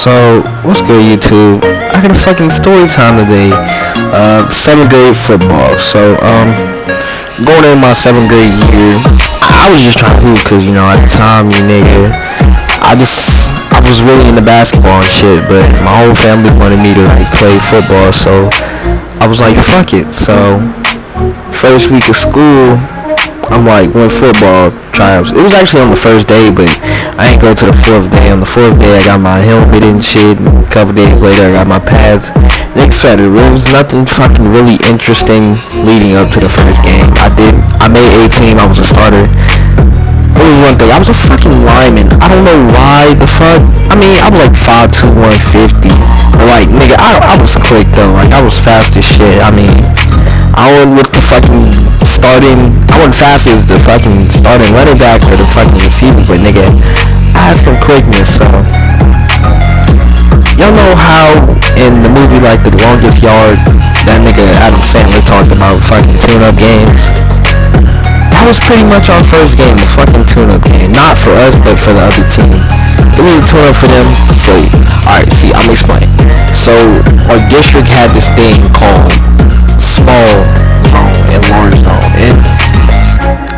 So, what's good, YouTube? I got a fucking story time today. 7th grade football. So, going in my 7th grade year, I was just trying to hoop because, at the time, I was really into basketball and shit, but my whole family wanted me to, play football, so I was like, fuck it. So, first week of school, I'm went football tryouts. It was actually on the first day, but I ain't go to the 4th day. On the 4th day, I got my helmet and shit. And a couple days later, I got my pads. Next Saturday, it was nothing fucking really interesting leading up to the first game. I made 18. I was a starter. It was one thing. I was a fucking lineman. I don't know why the fuck. I was 5'2", 150. But nigga, I was quick though. I was fast as shit. I wasn't with the fucking starting. I wasn't fast as the fucking starting running back or the fucking receiver, but nigga, I had some quickness. So y'all know how in the movie The Longest Yard, that nigga Adam Sandler talked about fucking tune-up games. That was pretty much our first game, a fucking tune-up game. Not for us, but for the other team. It was a tune-up for them. So, alright, see, I'm explaining. So, our district had this thing called small zone and large zone. And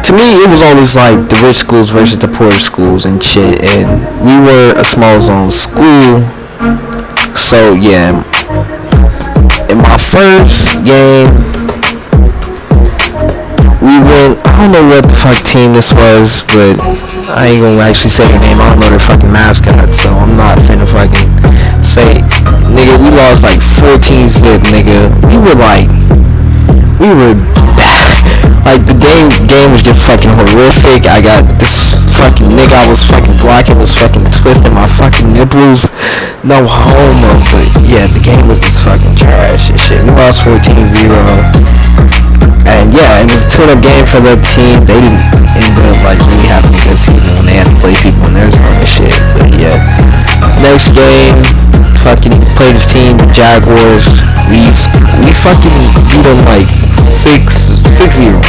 to me, it was always the rich schools versus the poor schools and shit. And we were a small zone school. So, yeah. In my first game, we went, I don't know what the fuck team this was, but I ain't gonna actually say their name. I don't know their fucking mascot, so I'm not finna fucking say, nigga, we lost 14-zip, nigga. We were bad. The game was just fucking horrific. I got this fucking nigga I was fucking blocking was fucking twisting my fucking nipples. No homo, but yeah, the game was just fucking trash and shit. We lost 14-0. And yeah, it was a tune-up game for the team. They didn't end up really having a good season when they had to play people in their zone and shit. But yeah, next game, fucking played this team, the Jaguars. We fucking beat them 6-0.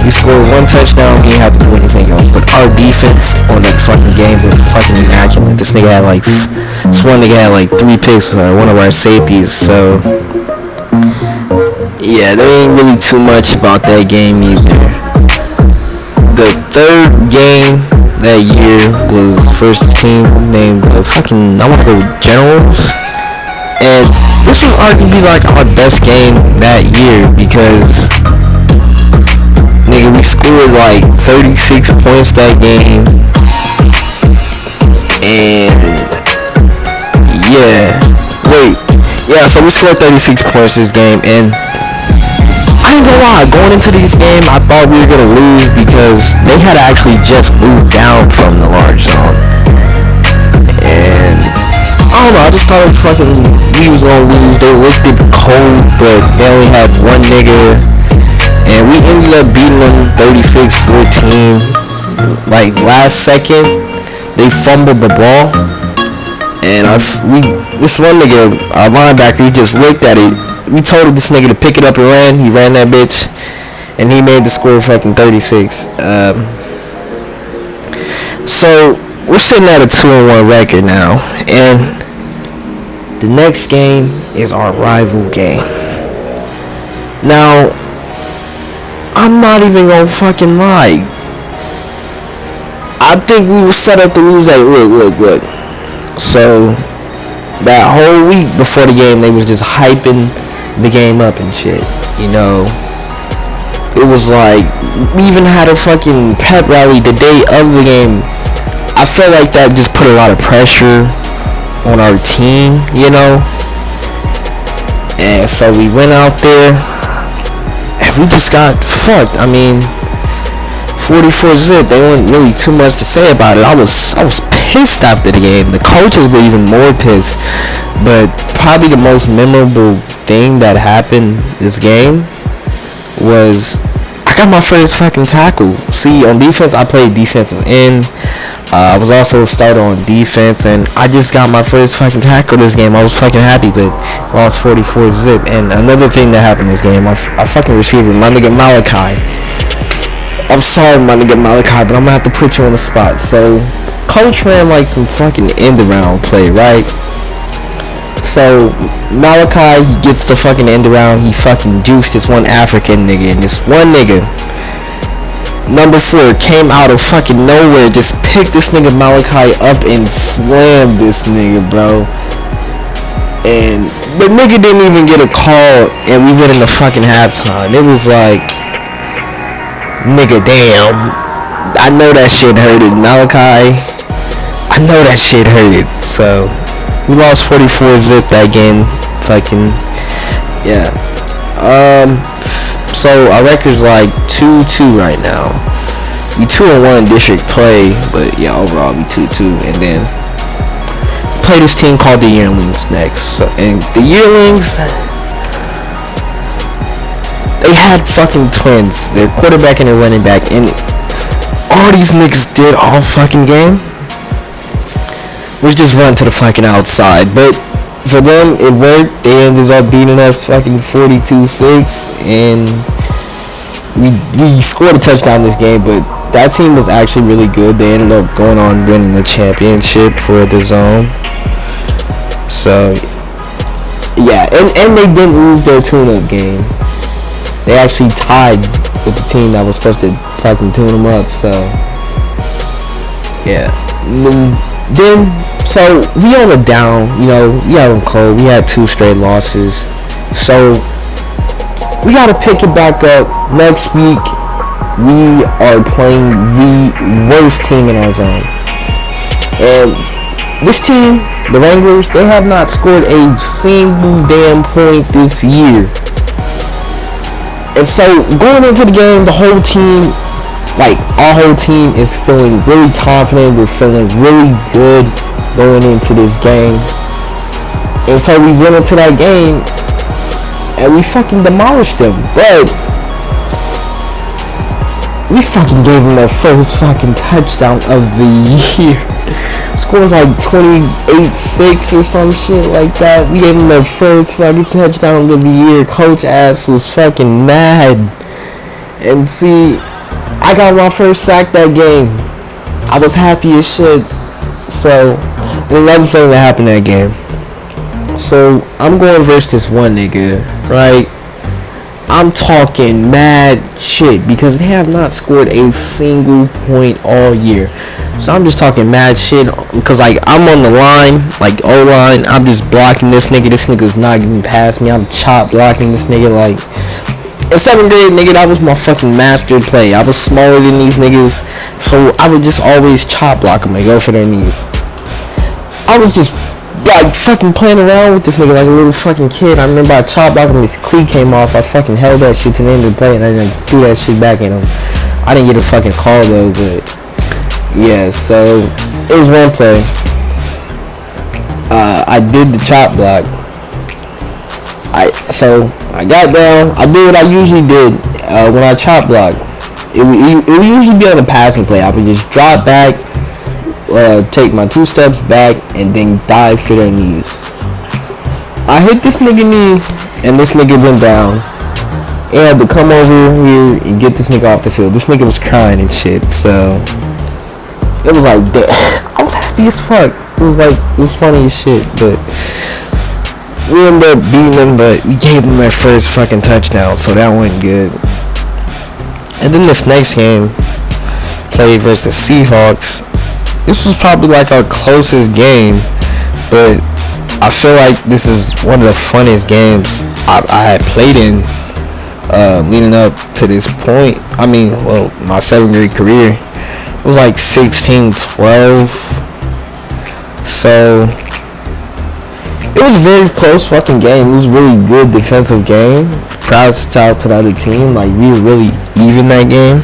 We scored one touchdown. We didn't have to do anything else. But our defense on that fucking game was fucking immaculate. This nigga had this one nigga had 3 picks. One of our safeties. So yeah, there ain't really too much about that game either. The third game that year was first team named I want to go Generals. And this was arguably our best game that year because nigga, we scored 36 points that game. And so we scored 36 points this game. And I ain't gonna lie, going into this game, I thought we were gonna lose because they had actually just moved down from the large zone. And I don't know, I just thought we was gonna lose. They looked cold, but they only had one nigga. And we ended up beating them 36-14. Last second, they fumbled the ball. And this one nigga, our linebacker, he just looked at it. We told this nigga to pick it up and ran. He ran that bitch, and he made the score fucking 36. So we're sitting at a 2-1 record now, and the next game is our rival game. Now, I'm not even gonna fucking lie. I think we were set up to lose that. Look. So that whole week before the game, they was just hyping the game up and shit. It was we even had a fucking pep rally the day of the game. I felt like that just put a lot of pressure on our team, And so we went out there and we just got fucked. 44-zip. There wasn't really too much to say about it. I was pissed after the game. The coaches were even more pissed. But probably the most memorable thing that happened this game was I got my first fucking tackle. See, on defense, I played defensive end. I was also a starter on defense, and I just got my first fucking tackle this game. I was fucking happy, but lost 44-zip. And another thing that happened this game, our fucking receiver, my nigga Malachi. I'm sorry, my nigga Malachi, but I'm gonna have to put you on the spot. So coach ran like some fucking end around play, right? So Malachi, he gets the fucking end around. He fucking juiced this one African nigga, and this one nigga, number 4, came out of fucking nowhere, just picked this nigga Malachi up and slammed this nigga, bro. And the nigga didn't even get a call, and we went in the fucking halftime. It was like, nigga, damn. I know that shit hurted, Malachi. I know that shit hurted. So we lost 44-zip that game. Fucking yeah. So our record's like 2-2 right now. We 2-1 district play, but yeah, overall we 2-2. And then play this team called the Yearlings next. So, and the Yearlings, they had fucking twins. Their quarterback and their running back, and all these niggas did all fucking game was just run to the fucking outside. But for them, it worked. They ended up beating us fucking 42-6, and we scored a touchdown this game. But that team was actually really good. They ended up going on winning the championship for the zone. So yeah, and they didn't lose their tune-up game. They actually tied with the team that was supposed to fucking tune them up. So yeah. Then so we on a down, you know, we had them cold. We had 2 straight losses. So we gotta pick it back up next week. We are playing the worst team in our zone, and this team, the Wranglers, they have not scored a single damn point this year. And so going into the game, the whole team, like our whole team, is feeling really confident. We're feeling really good going into this game. And so we went into that game and we fucking demolished them. But we fucking gave them their first fucking touchdown of the year. Score was like 28-6 or some shit like that. We gave them their first fucking touchdown of the year. Coach ass was fucking mad. And see, I got my first sack that game. I was happy as shit. So, another thing that happened that game. So, I'm going versus this one nigga, right? I'm talking mad shit because they have not scored a single point all year. So I'm just talking mad shit because like I'm on the line, like O-line. I'm just blocking this nigga. This nigga's not getting past me. I'm chop blocking this nigga. Like in 7th grade, nigga, that was my fucking master play. I was smaller than these niggas, so I would just always chop block them and go for their knees. I was just like fucking playing around with this nigga like a little fucking kid. I remember I chop blocked him, his cleat came off. I fucking held that shit to the end of the play and I like threw that shit back at him. I didn't get a fucking call though, but yeah, so it was one play. I did the chop block. So I got down. I did what I usually did when I chop block. It would usually be on a passing play. I would just drop back, take my 2 steps back, and then dive for their knees. I hit this nigga knee, and this nigga went down. And I had to come over here and get this nigga off the field. This nigga was crying and shit, so it was like, I was happy as fuck. It was funny as shit, but we ended up beating them, but we gave them their first fucking touchdown, so that went good. And then this next game, played versus the Seahawks. This was probably like our closest game, but I feel like this is one of the funniest games I had played in leading up to this point. I mean, well, my 7th grade career. It was like 16-12. So it was a very close fucking game. It was a really good defensive game. Proud to the other team. Like we were really even that game.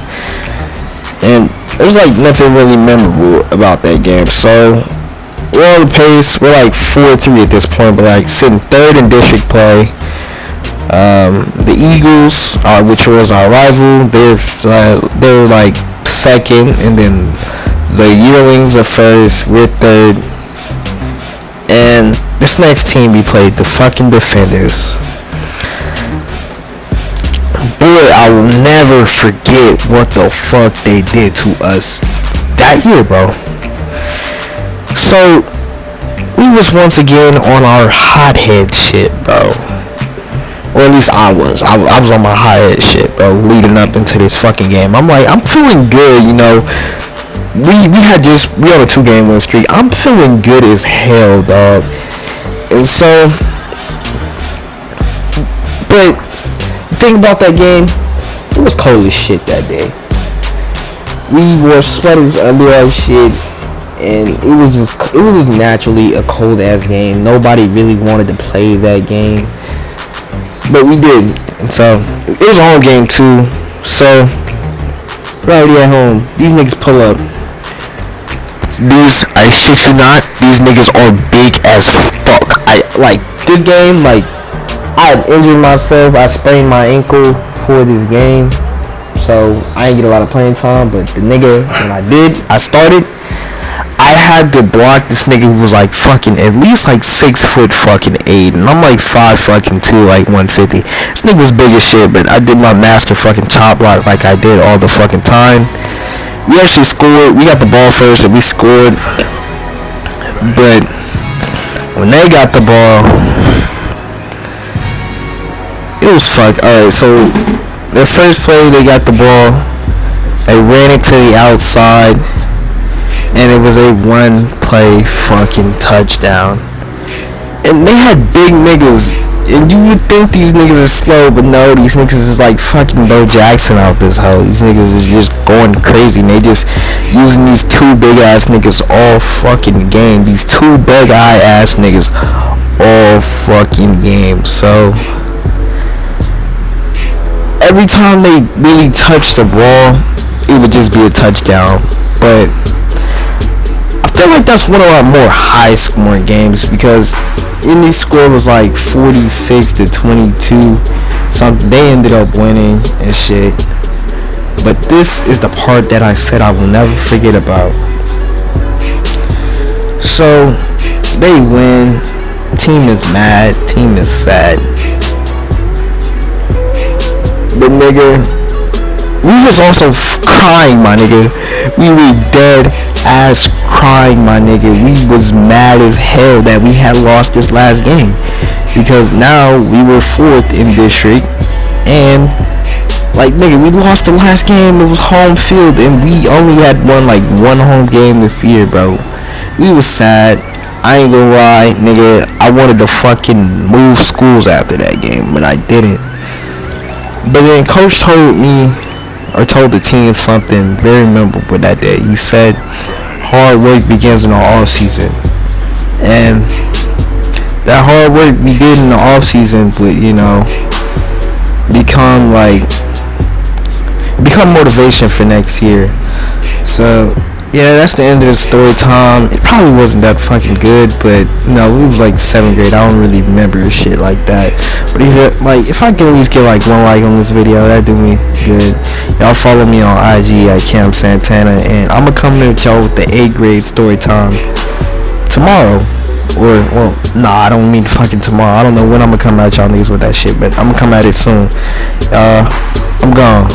And there's like nothing really memorable about that game. So we're on the pace. We're like 4-3 at this point, but like sitting 3rd in district play. The Eagles, which was our rival, they're like 2nd, and then the Yearlings are 1st. We're 3rd. And this next team we played, the fucking Defenders. Boy, I will never forget what the fuck they did to us that year, bro. So we was once again on our hothead shit, bro. Or at least I was. I was on my hothead shit, bro, leading up into this fucking game. I'm like, I'm feeling good, you know. We on a 2-game win streak. I'm feeling good as hell, dog. And so, but the thing about that game, it was cold as shit that day. We wore sweaters under our shit, and it was just naturally a cold ass game. Nobody really wanted to play that game, but we did. And so it was a home game too. So we're already at home. These niggas pull up. I shit you not, these niggas are big as fuck. I like this game. Like, I had injured myself. I sprained my ankle for this game, so I didn't get a lot of playing time. But the nigga, when I started, I had to block this nigga who was like fucking at least like 6'8", and I'm like 5'2", like 150. This nigga was big as shit, but I did my master fucking chop block like I did all the fucking time. We actually scored. We got the ball first and we scored. But when they got the ball, it was fuck. Alright, so their first play, they got the ball. They ran it to the outside. And it was a 1-play fucking touchdown. And they had big niggas. And you would think these niggas are slow, but no, these niggas is like fucking Bo Jackson out this hoe. These niggas is just going crazy, and they just using these 2 big ass niggas all fucking game. These 2 big ass niggas all fucking game. So every time they really touch the ball, it would just be a touchdown. But I feel like that's one of our more high scoring games, because in these score was like 46-22 something. They ended up winning and shit. But this is the part that I said I will never forget about. So they win. Team is mad. Team is sad. But nigga, we was also crying, my nigga. We were dead ass crying, my nigga. We was mad as hell that we had lost this last game, because now we were 4th in district, and like, nigga, we lost the last game. It was home field, and we only had won like 1 home game this year, bro. We was sad. I ain't gonna lie, nigga. I wanted to fucking move schools after that game, but I didn't. But then coach told the team something very memorable that day. He said, hard work begins in the off season. And that hard work we did in the off season would, you know, become motivation for next year. So yeah, that's the end of the story time. It probably wasn't that fucking good, but you know, we was like 7th grade. I don't really remember shit like that. But if I can at least get like 1 like on this video, that'd do me good. Y'all follow me on IG at Camssantanaa, and I'ma come to y'all with the 8th grade story time tomorrow. Or, well, nah, I don't mean fucking tomorrow. I don't know when I'm gonna come at y'all niggas with that shit, but I'm gonna come at it soon. I'm gone.